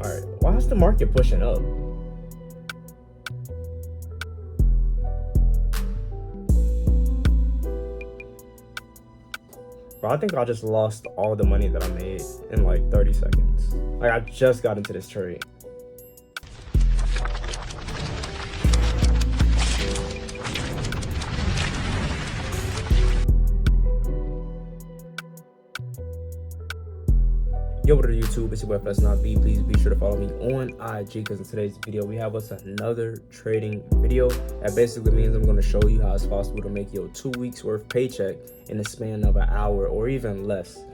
right, why is the market pushing up? Bro, I think I just lost all the money that I made in like 30 seconds. Like, I just got into this trade. Yo, what up YouTube? It's your boy Not B. Please be sure to follow me on IG, because in today's video we have us another trading video. That basically means I'm going to show you how it's possible to make your 2 weeks worth paycheck in the span of an hour or even less.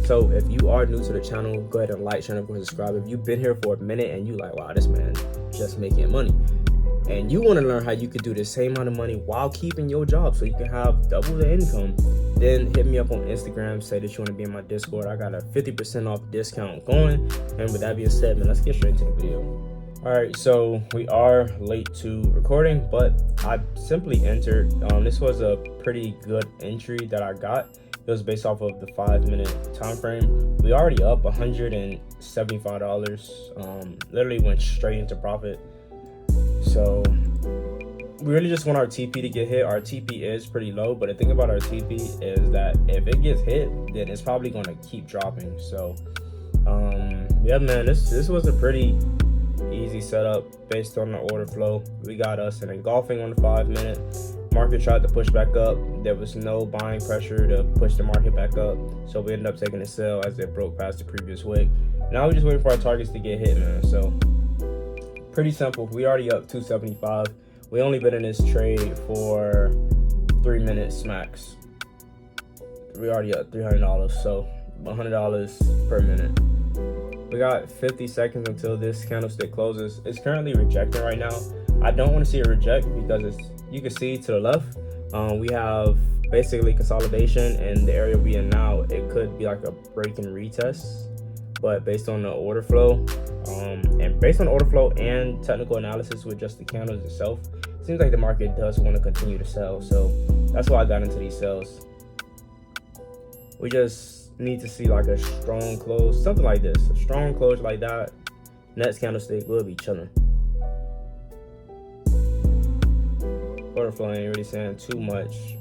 So if you are new to the channel, go ahead and like, share, and subscribe. If you've been here for a minute and you like, wow, this man just making money, and you want to learn how you could do the same amount of money while keeping your job so you can have double the income, then hit me up on Instagram, say that you want to be in my Discord. I got a 50% off discount going. And with that being said, man, let's get straight into the video. All right, so we are late to recording, but I simply entered. This was a pretty good entry that I got. It was based off of the 5-minute time frame. We already up $175. Literally went straight into profit. So we really just want our TP to get hit. Our TP is pretty low, but the thing about our TP is that if it gets hit, then it's probably going to keep dropping. So yeah, man, this was a pretty easy setup based on the order flow. We got us an engulfing on the 5-minute. Market tried to push back up. There was no buying pressure to push the market back up, so we ended up taking a sell as it broke past the previous wick. Now we're just waiting for our targets to get hit, man. So pretty simple. We already up 275. We only been in this trade for 3 minutes max. We already up $300, so $100 per minute. We got 50 seconds until this candlestick closes. It's currently rejecting right now. I don't want to see it reject because you can see to the left, we have basically consolidation, and the area we're in now, it could be like a break and retest. But based on the order flow, and technical analysis with just the candles itself, it seems like the market does want to continue to sell. So that's why I got into these sells. We just need to see like a strong close, something like this, a strong close like that. Next candlestick will be chilling. Order flow ain't really saying too much.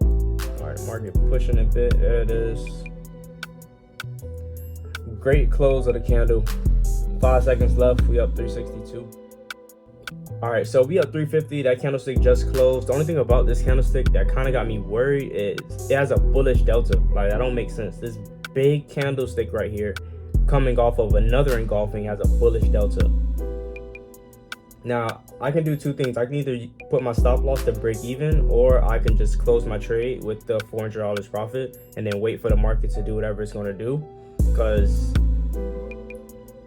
All right, market pushing a bit. There it is. Great close of the candle. 5 seconds left. We up 362. All right, so we up 350. That candlestick just closed. The only thing about this candlestick that kind of got me worried is it has a bullish delta. Like, that don't make sense. This big candlestick right here, coming off of another engulfing, has a bullish delta. Now I can do two things. I can either put my stop loss to break even, or I can just close my trade with the $400 profit and then wait for the market to do whatever it's going to do. Because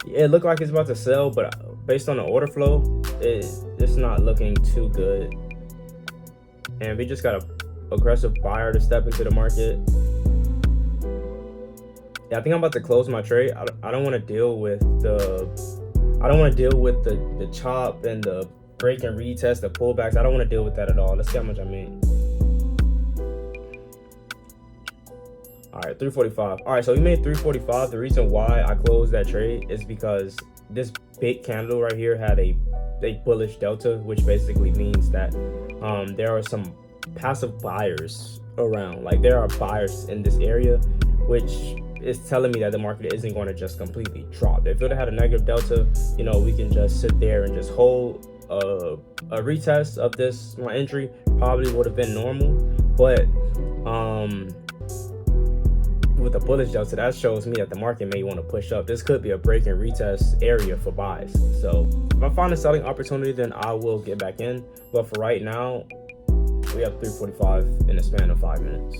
it looked like it's about to sell, but based on the order flow, it's not looking too good. And we just got an aggressive buyer to step into the market. Yeah, I think I'm about to close my trade. I don't want to deal with the chop and the break and retest, the pullbacks. I don't want to deal with that at all. Let's see how much I made. All right, 345. All right, so we made 345. The reason why I closed that trade is because this big candle right here had a bullish delta, which basically means that there are some passive buyers around. Like, there are buyers in this area, which is telling me that the market isn't going to just completely drop. If it would have had a negative delta, you know, we can just sit there and just hold a retest of this. My entry probably would have been normal, but with the bullish delta, that shows me that the market may want to push up. This could be a break and retest area for buys. So if I find a selling opportunity, then I will get back in. But for right now, we have 345 in the span of 5 minutes.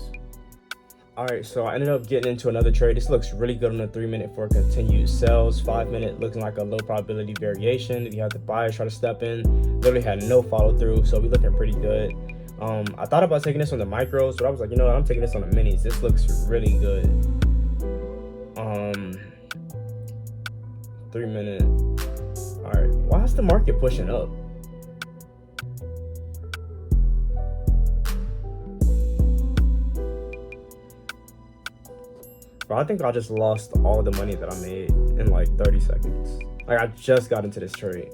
All right, so I ended up getting into another trade. This looks really good on the 3-minute for continued sells. 5-minute looking like a low probability variation. If you have the buyers try to step in, literally had no follow through, so we looking pretty good. I thought about taking this on the micros, but I was like, you know what, I'm taking this on the minis. This looks really good. 3-minute. All right, why is the market pushing up? Bro, I think I just lost all the money that I made in like 30 seconds. Like, I just got into this trade.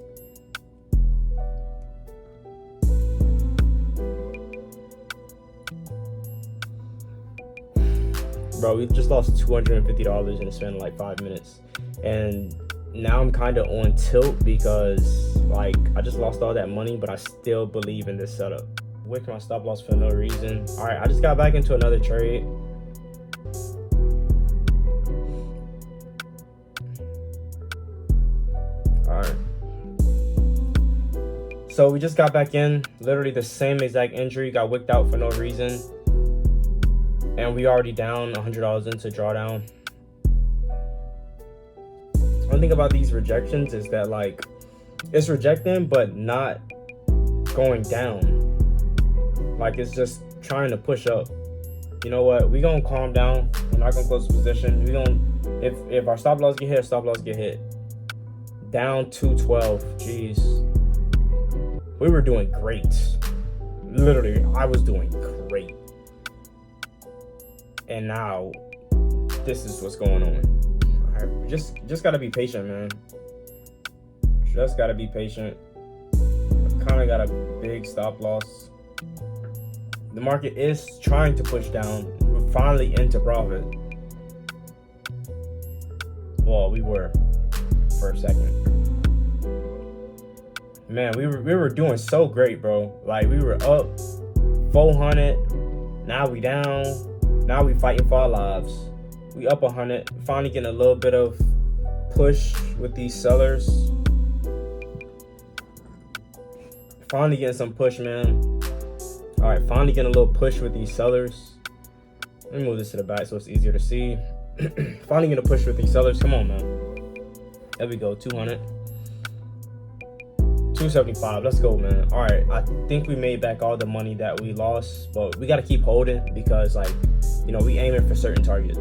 Bro, we just lost $250 in a span of like 5 minutes. And now I'm kind of on tilt because like I just lost all that money, but I still believe in this setup. Wick my stop loss for no reason. All right, I just got back into another trade. All right. So we just got back in, literally the same exact entry, got wicked out for no reason. And we already down $100 into drawdown. One thing about these rejections is that like it's rejecting but not going down. Like it's just trying to push up. You know what? We gonna calm down. We're not gonna close the position. We gonna if our stop loss get hit, stop loss get hit. Down 212. Jeez. We were doing great. Literally, I was doing great. And now this is what's going on. All right, just gotta be patient, man. Just gotta be patient. Kind of got a big stop loss. The market is trying to push down. We're finally into profit. Well, we were for a second. Man, we were doing so great, bro. Like we were up 400. Now we down. Now we fighting for our lives. We up 100. Finally getting a little bit of push with these sellers. Finally getting some push, man. All right, finally getting a little push with these sellers. Let me move this to the back so it's easier to see. Finally getting a push with these sellers. Come on, man. There we go. 200. 275. Let's go, man. All right, I think we made back all the money that we lost, but we got to keep holding because, like, you know, we aiming for certain targets.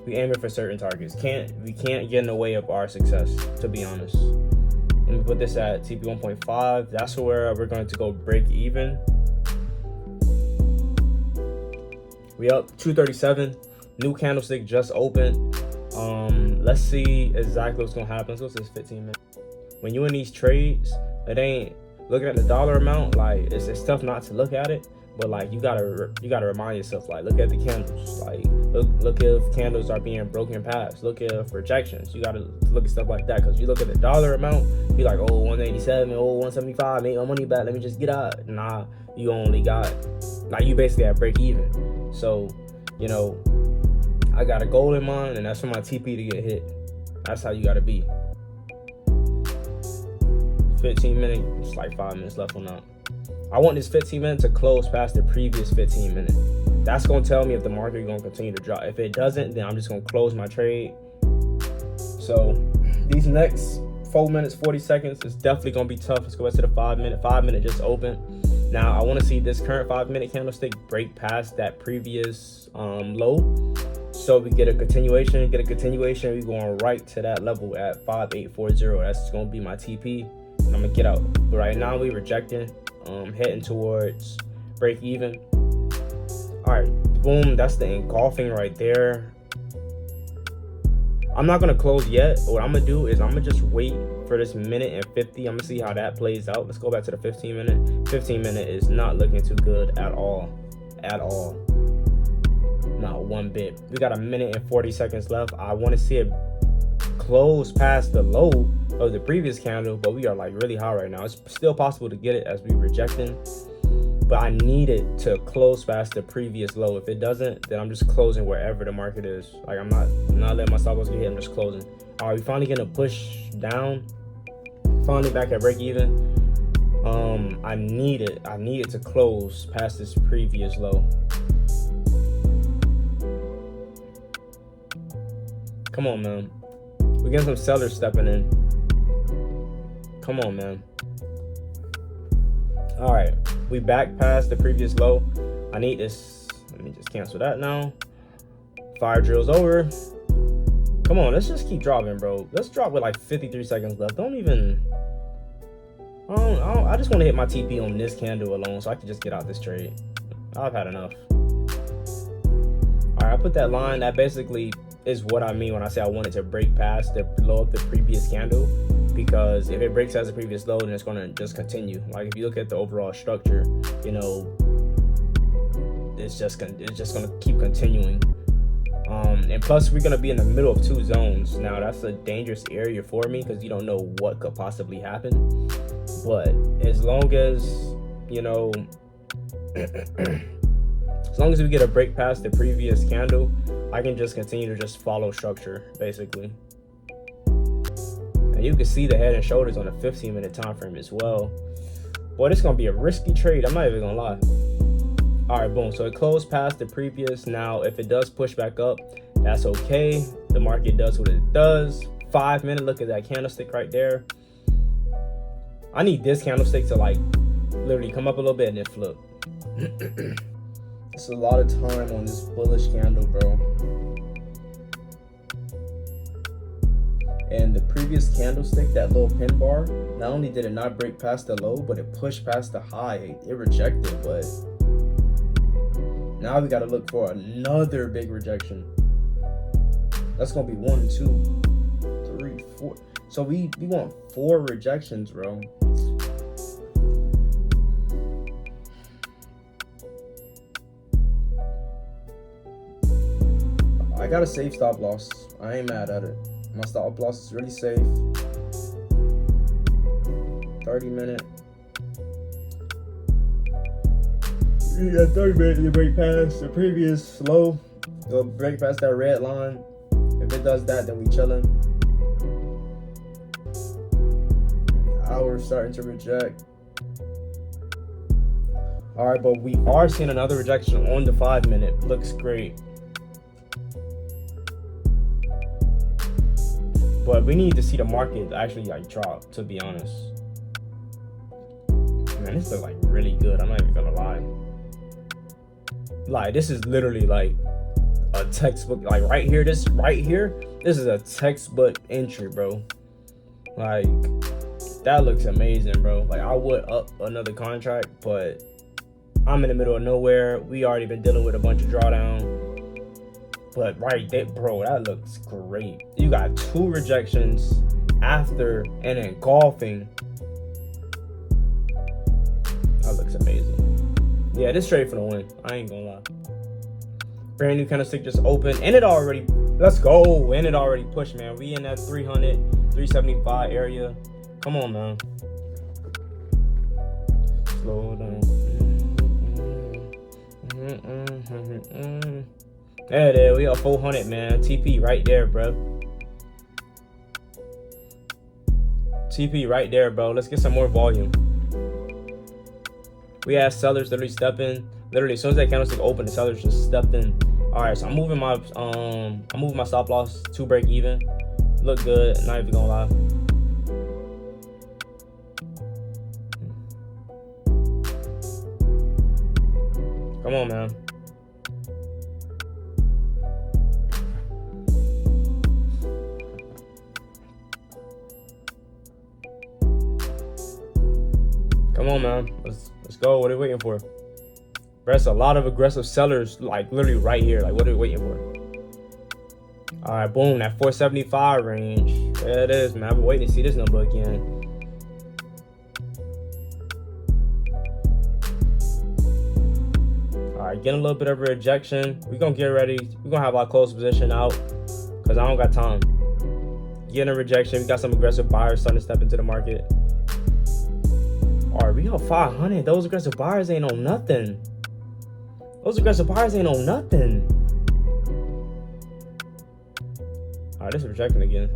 We aiming for certain targets. We can't get in the way of our success, to be honest. Let me put this at TP 1.5. That's where we're going to go break even. We up 237. New candlestick just opened. Let's see exactly what's gonna happen. Let's go to this 15 minutes. When you're in these trades, it ain't looking at the dollar amount. Like it's tough not to look at it, but like you gotta remind yourself. Like look at the candles. Like look if candles are being broken past. Look if rejections. You gotta look at stuff like that because you look at the dollar amount. Be like, oh 187, oh 175, make my money back. Let me just get out. Nah, you only got like you basically at break even. So you know, I got a goal in mind, and that's for my TP to get hit. That's how you gotta be. 15 minutes, it's like 5 minutes left on that. I want this 15 minutes to close past the previous 15 minutes. That's gonna tell me if the market is gonna continue to drop. If it doesn't, then I'm just gonna close my trade. So these next 4 minutes, 40 seconds is definitely gonna be tough. Let's go back to the 5 minute. 5 minute just open. Now I want to see this current 5 minute candlestick break past that previous low. So we get a continuation, we're going right to that level at 5840. That's gonna be my TP. I'm gonna get out. But right now we rejecting, heading towards break even. All right, boom, that's the engulfing right there. I'm not gonna close yet. What I'm gonna do is I'm gonna just wait for this minute and 50. I'm gonna see how that plays out. Let's go back to the 15 minute. 15 minute is not looking too good at all. Not one bit. We got a minute and 40 seconds left. I want to see it close past the low of the previous candle, but we are like really high right now. It's still possible to get it as we rejecting, but I need it to close past the previous low. If it doesn't, then I'm just closing wherever the market is. Like I'm not letting my stop loss get hit. I'm just closing. All right, we finally gonna push down. Finally back at break even. I need it to close past this previous low. Come on, man. We're getting some sellers stepping in. Come on, man. All right, we back past the previous low. I need this. Let me just cancel that now. Fire drill's over. Come on, let's just keep dropping, bro. Let's drop with like 53 seconds left. Don't even. I just want to hit my TP on this candle alone so I can just get out this trade. I've had enough. All right, I put that line that basically is what I mean when I say I want it to break past the low of the previous candle, because if it breaks past the previous low, then it's going to just continue. Like if you look at the overall structure, you know, it's just going to keep continuing. And plus we're going to be in the middle of two zones. Now that's a dangerous area for me because you don't know what could possibly happen. But as long as, you know, as long as we get a break past the previous candle, I can just continue to just follow structure, basically. And you can see the head and shoulders on a 15-minute time frame as well. Boy, this is going to be a risky trade. I'm not even going to lie. All right, boom. So it closed past the previous. Now, if it does push back up, that's okay. The market does what it does. 5 minute, look at that candlestick right there. I need this candlestick to like literally come up a little bit and then flip. It's a lot of time on this bullish candle, bro. And the previous candlestick, that little pin bar, not only did it not break past the low, but it pushed past the high. It rejected, but now we got to look for another big rejection. That's going to be 1, 2, 3, 4. So we want 4 rejections, bro. I got a safe stop loss. I ain't mad at it. My stop loss is really safe. 30 minute. Yeah, 30 minutes to break past the previous low. It'll break past that red line. If it does that, then we chilling. Hour starting to reject. All right, but we are seeing another rejection on the 5 minute. Looks great. But we need to see the market actually like drop, to be honest. Man, this looks like really good. I'm not even gonna lie. Like, this is literally like a textbook. Like right here, this is a textbook entry, bro. Like, that looks amazing, bro. Like, I would up another contract, but I'm in the middle of nowhere. We already been dealing with a bunch of drawdown. But right there, bro, that looks great. You got 2 rejections after and engulfing. That looks amazing. Yeah, this trade for the win. I ain't gonna lie. Brand new candlestick just opened, and it already, let's go. And it already pushed, man. We in that 300, 375 area. Come on, man. Slow down. There it is. We got 400, man. TP right there, bro. TP right there, bro. Let's get some more volume. We had sellers literally stepping. Literally, as soon as that candlestick opened, the sellers just stepped in. All right, so I'm moving my stop loss to break even. Look good. Not even gonna lie. Come on, man. Come on, man. Let's go. What are we waiting for? There's a lot of aggressive sellers, like literally right here. Like, what are we waiting for? All right, boom. That 475 range. There it is, man. I've been waiting to see this number again. All right, getting a little bit of a rejection. We're gonna get ready. We're gonna have our close position out because I don't got time. Getting a rejection. We got some aggressive buyers starting to step into the market. All right, we got 500. Those aggressive buyers ain't on nothing. Those aggressive buyers ain't on nothing. All right, this is rejecting again.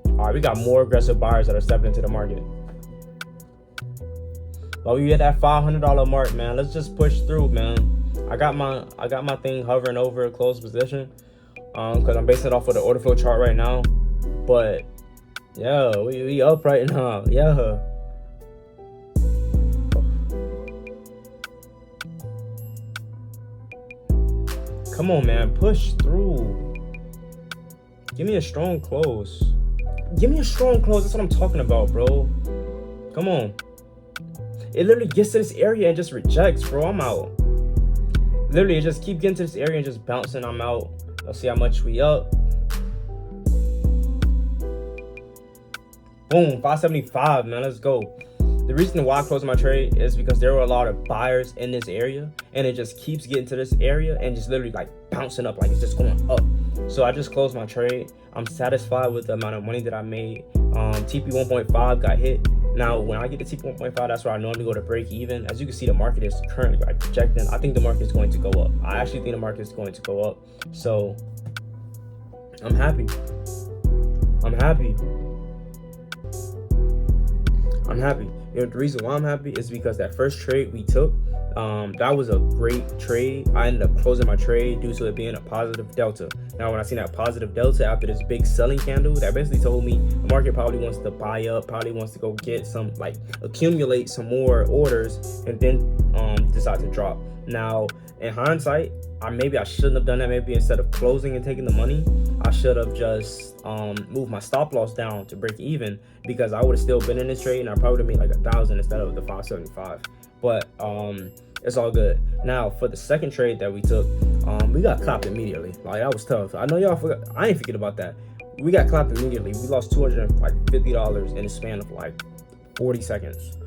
All right, we got more aggressive buyers that are stepping into the market. But we hit that $500 mark, man. Let's just push through, man. I got my thing hovering over a closed position. Because I'm basing it off of the order flow chart right now. But yeah, we up right now. Yeah. Come on, man. Push through. Give me a strong close. Give me a strong close. That's what I'm talking about, bro. Come on. It literally gets to this area and just rejects, bro. I'm out. Literally, it just keep getting to this area and just bouncing. I'm out. Let's see how much we up. Boom, 575, man. Let's go. The reason why I closed my trade is because there were a lot of buyers in this area, and it just keeps getting to this area and just literally like bouncing up, like it's just going up. So I just closed my trade. I'm satisfied with the amount of money that I made. TP 1.5 got hit. Now, when I get to TP 1.5, that's where I normally go to break even. As you can see, the market is currently like projecting. I think the market is going to go up. I actually think the market is going to go up. So I'm happy. I'm happy. I'm happy. You know, the reason why I'm happy is because that first trade we took, that was a great trade. I ended up closing my trade due to it being a positive delta. Now, when I seen that positive delta after this big selling candle, that basically told me the market probably wants to buy up, probably wants to go get some, like accumulate some more orders and then decide to drop. Now, in hindsight, maybe I shouldn't have done that. Maybe instead of closing and taking the money, I should have just moved my stop loss down to break even, because I would have still been in this trade and I probably would have made like 1,000 instead of the 575. But it's all good. Now for the second trade that we took, we got clapped immediately. Like, that was tough. I know y'all forgot. I ain't forget about that. We got clapped immediately. We lost $250 in a span of like 40 seconds.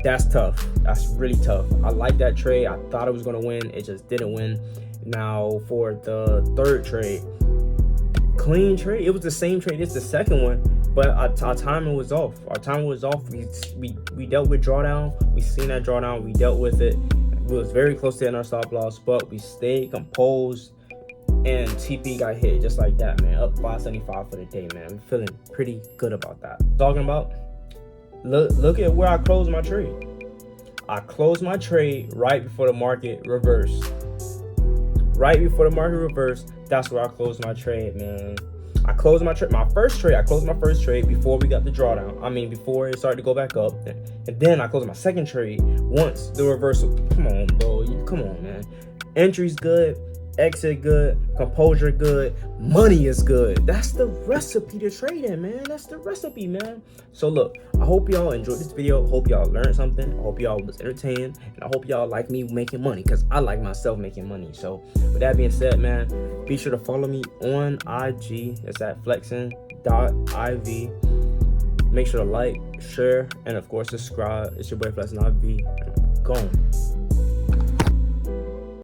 That's tough. That's really tough. I like that trade. I thought it was going to win. It just didn't win. Now for the third trade, clean trade. It was the same trade. It's the second one, but our timing was off. Our timing was off. We dealt with drawdown. We seen that drawdown. We dealt with it. We was very close to hitting our stop loss, but we stayed composed, and TP got hit just like that, man. Up 575 for the day, man. I'm feeling pretty good about that. Talking about, look at where I closed my trade. I closed my trade right before the market reversed. Right before the market reversed, that's where I closed my trade, man. I closed my trade, I closed my first trade before we got the drawdown. I mean, before it started to go back up. And then I closed my second trade once the reversal. Come on, bro. Come on, man. Entry's good. Exit good. Composure good. Money is good. That's the recipe to trade in, man. That's the recipe, man. So look, I hope y'all enjoyed this video. Hope y'all learned something. I hope y'all was entertained. And I hope y'all like me making money, because I like myself making money. So with that being said, man, be sure to follow me on IG. It's at flexing.iv. Make sure to like, share, and of course subscribe. It's your boy Flexing.iv. Gone.